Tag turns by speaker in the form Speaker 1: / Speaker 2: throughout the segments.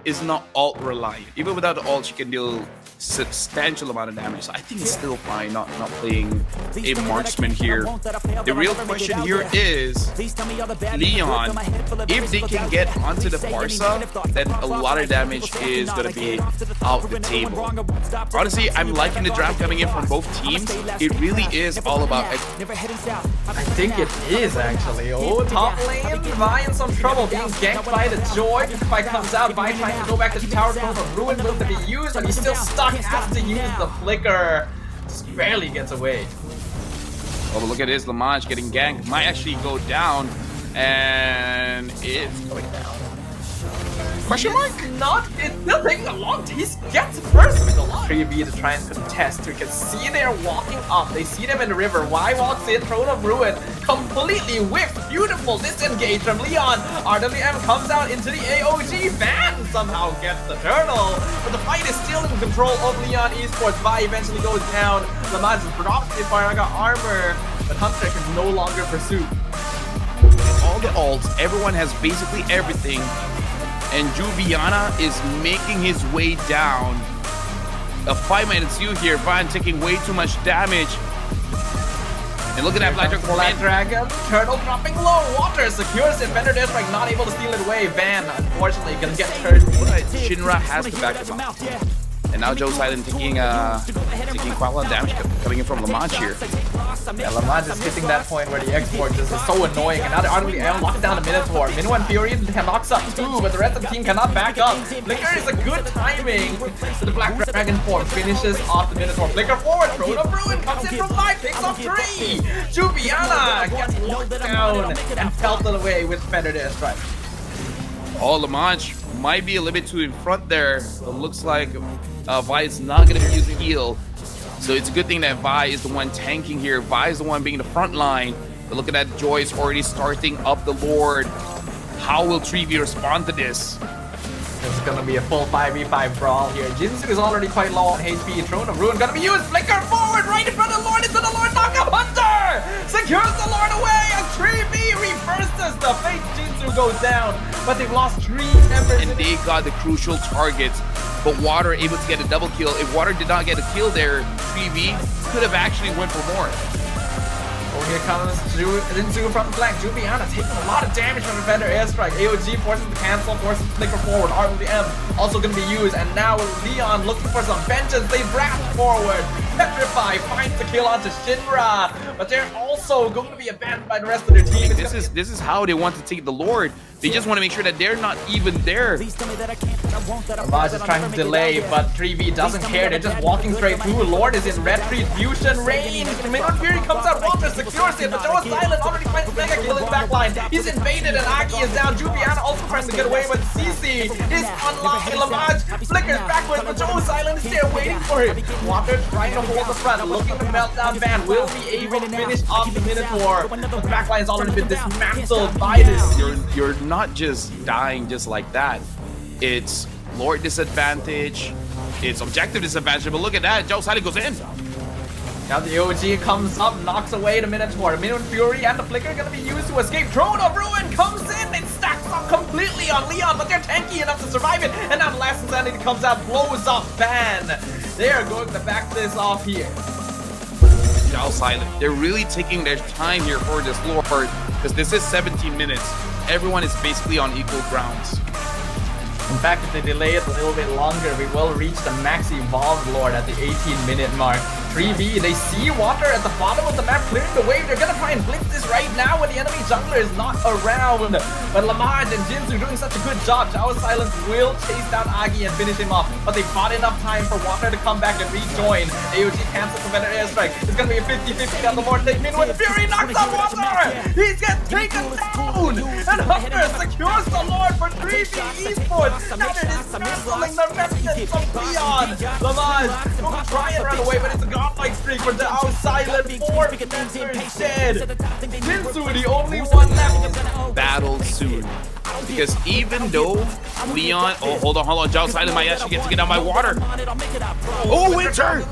Speaker 1: is not ult reliant. Even without the ult, she can deal substantial amount of damage. So I think it's still fine not playing a marksman here. The real question here is Leon, if they can get onto the Barca, then a lot of damage is going to be out the table. Honestly, I'm liking the draft coming in from both teams. It really is all about...
Speaker 2: I think it is actually. Oh, top lane, Vi in some trouble, being ganked by the Joy. Vi comes out, Vi trying to go back to the tower, going for Ruin move to be used, but he's still stuck, has to use the flicker. Just barely gets away.
Speaker 1: Oh, but look at this, Lamage getting ganked. Might actually go down, and it's going down. Question mark?
Speaker 2: It's still taking a long time. He gets first with a lot. 3v to try and contest. You can see they're walking up. They see them in the river. Y walks in, Throne of Ruin, completely whiffed. Beautiful disengage from Leon. RWM comes out into the AOG. Van somehow gets the turtle. But the fight is still in control of Leon Esports. Vi eventually goes down. Lamaz drops the Faraga armor, but Hunter can no longer pursue.
Speaker 1: All the ults, everyone has basically everything. And Juviana is making his way down. A 5-man ensues here. Van taking way too much damage. And look at that Black
Speaker 2: Dragon. Turtle dropping low. Water secures it. Bender District not able to steal it away. Van, unfortunately, gonna get hurt.
Speaker 1: But Shinra has to back him up. And now Joe Silent taking quite a lot of damage coming in from Lamage here.
Speaker 2: Yeah, Lamage is hitting that point where the export just is so annoying. And now the RWM locks down the Minotaur. Minwa and Fury knocks up too, but the rest of the team cannot back up. Flicker is a good timing. So the Black Dragon form finishes off the Minotaur. Flicker forward. Throne of Ruin comes in from 5, takes off 3. Juviana gets locked down and pelted away with Feather Strike.
Speaker 1: Oh, Lamage might be a little bit too in front there. But looks like Vi is not going to be using heal. So it's a good thing that Vi is the one tanking here. Vi is the one being the front line. But look at that, Joyce already starting up the Lord. How will 3v respond to this?
Speaker 2: It's gonna be a full 5v5 brawl here. Jinsu is already quite low on HP. Throne of Ruin gonna be used. Flicker forward right in front of the Lord. Into the Lord. Knock up Hunter. Secures the Lord away. A 3v reverses the fate. Jinsu goes down. But they've lost 3 members.
Speaker 1: And they got the crucial targets. But Water able to get a double kill. If Water did not get a kill there, 3v could have actually went for more.
Speaker 2: Oh, here comes Jinsu from the flank. Juviana taking a lot of damage from the Defender Airstrike. AOG forces to cancel, forces to flicker forward. RWM also going to be used. And now Leon looking for some vengeance. They blast forward. Petrify finds the kill onto Shinra. But they're also going to be abandoned by the rest of their team.
Speaker 1: This is how they want to take the Lord. They just want to make sure that they're not even there.
Speaker 2: Lamage is trying to delay, but 3v doesn't care. They're just walking straight through. Lord is in retribution range. Minot Fury comes out, Water secures it, but Joe is silent. Already finds Mega kill his backline. He's invaded and Aki is down. Juviana also trying to get away, but CC is online. Lamage flickers backwards, but Joe is silent is there waiting for him. Water trying to hold the front, looking to melt down Van. Will be able to finish off the Minotaur. But the backline has already been dismantled by this.
Speaker 1: You're not just dying just like that. It's Lord disadvantage, it's objective disadvantage, but look at that, Joe Silent goes in.
Speaker 2: Now the OG comes up, knocks away the Minotaur. Minute Fury and the Flicker are going to be used to escape. Throne of Ruin comes in and stacks up completely on Leon, but they're tanky enough to survive it. And now the last insanity comes out, blows off Van. They are going to back this off here.
Speaker 1: Joe Silent, they're really taking their time here for this Lord, because this is 17 minutes. Everyone is basically on equal grounds.
Speaker 2: In fact, if they delay it a little bit longer, we will reach the max evolved Lord at the 18-minute mark. 3v, they see Water at the bottom of the map clearing the wave. They're gonna try and blitz this right now when the enemy jungler is not around. But Lamage and Jinsu doing such a good job. Chao Silence will chase down Agi and finish him off. But they bought enough time for Water to come back and rejoin. AOG cancels the better airstrike. It's gonna be a 50-50 on the Lord. Take Min with Fury, knocks out Water! He gets taken down! And Hunter secures the Lord for 3v Esports! Now they're dismantling the remnants of Leon! Lamage will try and run away, but it's a godlike streak for the Silent. 4 members dead. Jinsu, the only one left.
Speaker 1: Battle soon. Because even though Leon, hold on, Zhao Silent might actually get to get out my water. Oh, Winter!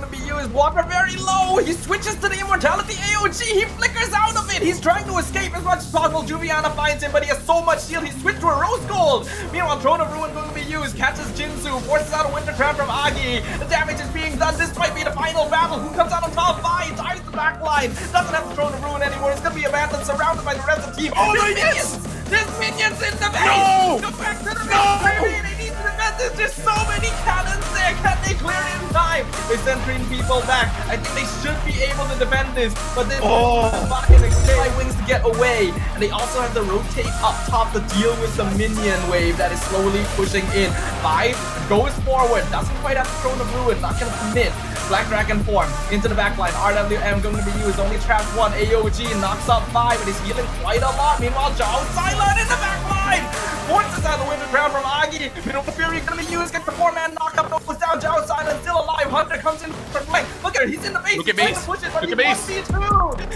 Speaker 2: Water very low. He switches to the immortality AOG. He flickers out of it. He's trying to escape as much as possible. Juviana finds him, but he has so much shield. He switched to a rose gold. Meanwhile, Throne of Ruin going to be used. Catches Jinzu, forces out a Winter Crown from Agi. The damage is being done. This might be the final battle. Who comes out on top? Vi ties the backline. Doesn't have the Throne of Ruin anymore. It's going to be abandoned, surrounded by the rest of the team.
Speaker 1: Oh,
Speaker 2: There's
Speaker 1: yes!
Speaker 2: minions. There's minions in the base.
Speaker 1: No!
Speaker 2: Go back to the base, baby. They need to defend this. There's so many cannons there. Can they clear it in time? They're centering people back. I think they should be able to defend this, but they're in the wings to get away. And they also have to rotate up top to deal with the minion wave that is slowly pushing in. Vi goes forward, doesn't quite have the Throne of Ruin, not gonna commit. Black Dragon form into the backline. RWM going to be used. Only traps one. AOG knocks up Vi, but he's healing quite a lot. Meanwhile, Zhao Silent in the backline. Forces out the Winter Crown from Agi. Middle Fury going to be used. Gets the 4-man knockup. Goes down. Zhao Silent still alive. Hunter comes in from flank. Look at her. He's in the base.
Speaker 1: Look at base.
Speaker 2: Look
Speaker 1: at base.
Speaker 2: He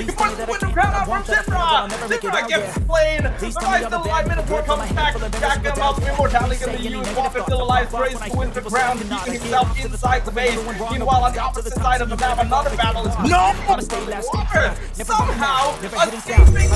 Speaker 2: forces the Winter Crown out from Zifra. Zifra gets slain. The Vi's still alive. Minotaur comes back. Jack him out. Immortality going to be used. Walker still alive. Sprays the Winter Crown. Keeping himself inside the base. Meanwhile, on the opposite side of the map, another battle is Walker somehow escaping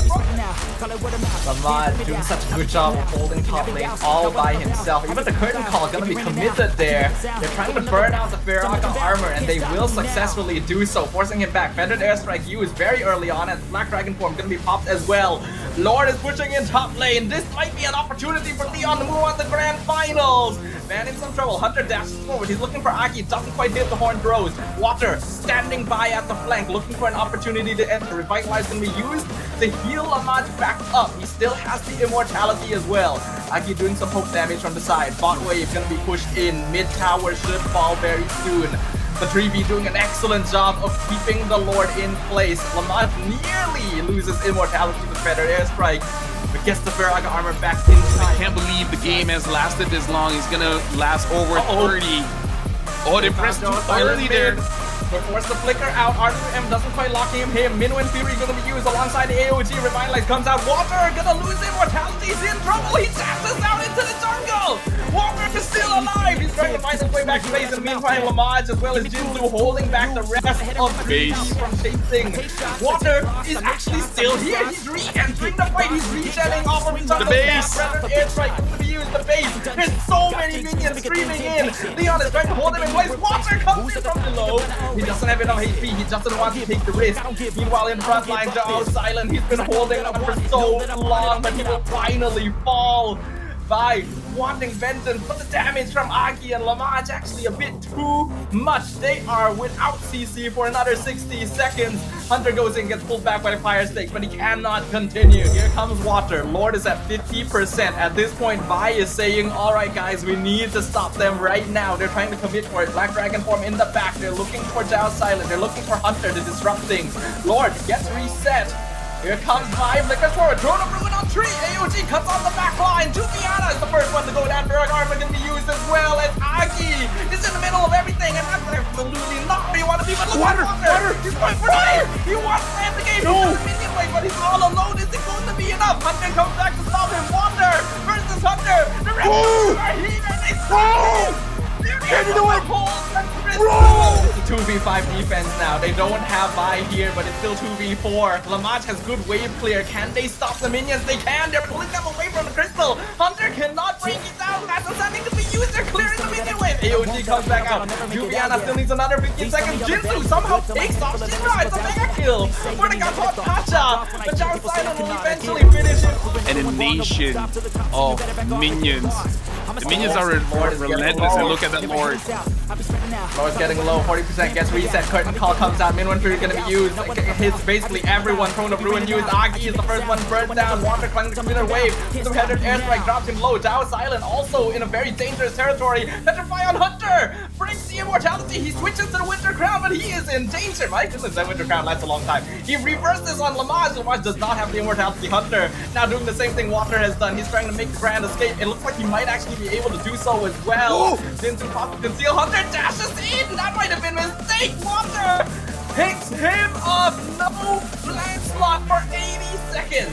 Speaker 2: Lamad doing such a good job of holding top lane all by himself. Even the curtain call gonna be committed there. They're trying to burn out the Ferraga armor, and they will successfully do so, forcing him back. Feathered Airstrike used very early on, and Black Dragon form gonna be popped as well. Lord is pushing in top lane. This might be an opportunity for Leon to move on to the grand finals. Man in some trouble. Hunter dashes forward. He's looking for Aki. Doesn't quite hit the horn throws. Water standing by at the flank, looking for an opportunity to enter. Revitalize can be used to heal Lamaj back up. He still has the immortality as well. Aki doing some poke damage from the side. Bot wave gonna be pushed in. Mid tower should fall very soon. The 3v doing an excellent job of keeping the Lord in place. Lamaj nearly loses immortality with Feathered Airstrike, but gets the Ferraga armor back in time.
Speaker 1: I can't believe the game has lasted this long. He's gonna last over 30. Oh, they pressed too early there.
Speaker 2: They force the flicker out. RWM doesn't quite lock him. Minwin Fury gonna be used alongside the AOG. Revitalize comes out. Water gonna lose immortality. He's in trouble. He dashes out into the jungle. Water is still alive. He's trying to find his way back to base. And meanwhile, Lamaj as well as Jinzu holding back the rest of the base from chasing. Water is actually still here. He's re-entering the fight. He's regenning off of the
Speaker 1: base.
Speaker 2: Airstrike going to be used. The base. There's so many minions streaming in. Leon is trying to hold him in place. Water comes in from below. He doesn't have enough HP. He doesn't want to take the risk. Meanwhile, in front line, Zhao Silent. He's been holding on for so long, but he will finally fall. Vi wanting vengeance, but the damage from Aki and Lamaj actually a bit too much. They are without CC for another 60 seconds. Hunter goes in, gets pulled back by the fire stake, but he cannot continue. Here comes Water. Lord is at 50%. At this point, Vi is saying, alright guys, we need to stop them right now. They're trying to commit for it. Black Dragon form in the back. They're looking for Zhao Silent. They're looking for Hunter to disrupt things. Lord gets reset. Here comes Vi, flickers forward, Throne of Ruin on tree, AOG cuts on the back line, Juliana is the first one to go down, Ferraga armor can be used as well as Aki is in the middle of everything, and that's absolutely not where you want to be, but look at Water, he's going for it, he wants to end the game, he's the minion wave, but he's all alone, is it going to be enough? Hunter comes back to stop him, Water versus Hunter, the rest are here, and they stop him! Can you do it? It's a 2v5 defense now. They don't have Vi here, but it's still 2v4. Lamaj has good wave clear. Can they stop the minions? They can. They're pulling them away from the crystal. Hunter cannot break it down. That's something to be used. They're clearing the minion wave. AOG comes back out. Juliana still needs another 15 seconds. Jinzu somehow takes off Shinra. It's a mega kill. Mordecai caught Pacha. But Zhao Silent will eventually finish it.
Speaker 1: And a nation of minions. The minions are relentless, and look at that Lord.
Speaker 2: Lord's getting low, 40% gets reset, curtain call comes out, Minwin Fury gonna be used, hits basically everyone, Throne of Ruin used, Aki is the first one burned down, Water climbing the computer wave, some headed airstrike drops him low, Zhao Silent also in a very dangerous territory, Petrify on Hunter, breaks the immortality, he switches to the Winter Crown, but he is in danger, my goodness, that Winter Crown lasts a long time, he reverses on Lamaj, Lamaj does not have the immortality, Hunter now doing the same thing Water has done, he's trying to make the grand escape, it looks like he might actually be able to do so as well, Jinzu pops to conceal, Hunter dashes in, that might have been a mistake, Water picks him up, no blind slot for 80 seconds.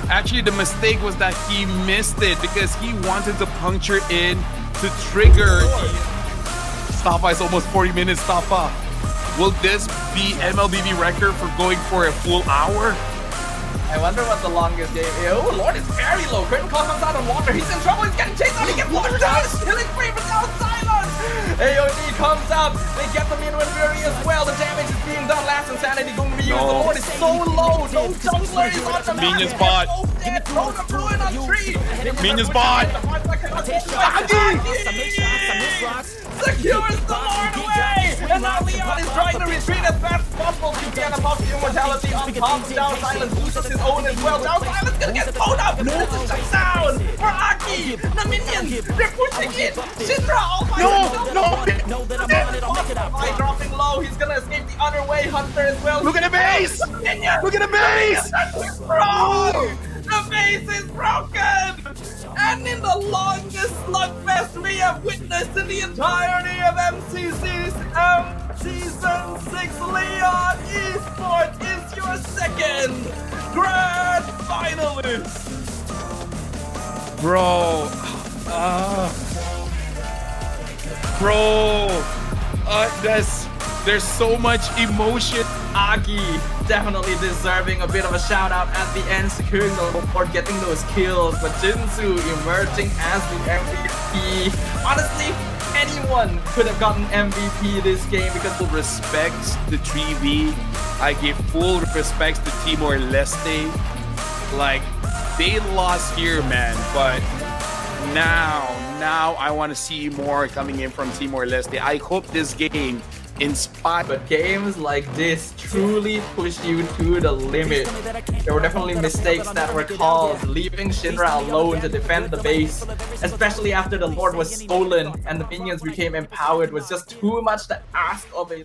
Speaker 1: Actually, the mistake was that he missed it because he wanted to puncture in to trigger the Stoppa is almost 40 minutes. Stoppa. Will this be MLBB record for going for a full hour?
Speaker 2: I wonder what the longest game is. Oh, Lord, it's very low. Curtain Call comes out of water. He's in trouble. He's getting chased out. He gets water down. He's killing free but now silence. AOD comes up. They get the Minuan Fury as well. The damage is being done. Last Insanity going to be used. The Lord is so low. No jungler is on the map.
Speaker 1: Minions bot.
Speaker 2: Throw the ruin on 3.
Speaker 1: Minions bot.
Speaker 2: Secures the Lord away. And now Leon is trying to retreat as fast as possible to get above the immortality on top. Down Silence loses his own as well. Down Silence gonna get thrown up. This is a shutdown for Aki. The minions, they're pushing it. Shinra, oh my god. No. By dropping low, he's gonna escape the other way. Hunter as well.
Speaker 1: Look at the base. Look at the base.
Speaker 2: The base is broken! And in the longest slugfest we have witnessed in the entirety of MCCM Season 6, Leon Esports is your second grand finalist!
Speaker 1: Bro. There's so much emotion.
Speaker 2: Aki definitely deserving a bit of a shout out at the end, securing the Lord, getting those kills, but Jinsu emerging as the MVP. Honestly, anyone could have gotten MVP this game because
Speaker 1: Full respects to 3v. I give full respects to Timor-Leste. Like, they lost here, man, but now I want to see more coming in from Timor-Leste. I hope this game inspired.
Speaker 2: But games like this truly push you to the limit. There were definitely mistakes that were called, leaving Shinra alone to defend the base, especially after the Lord was stolen and the minions became empowered, was just too much to ask of a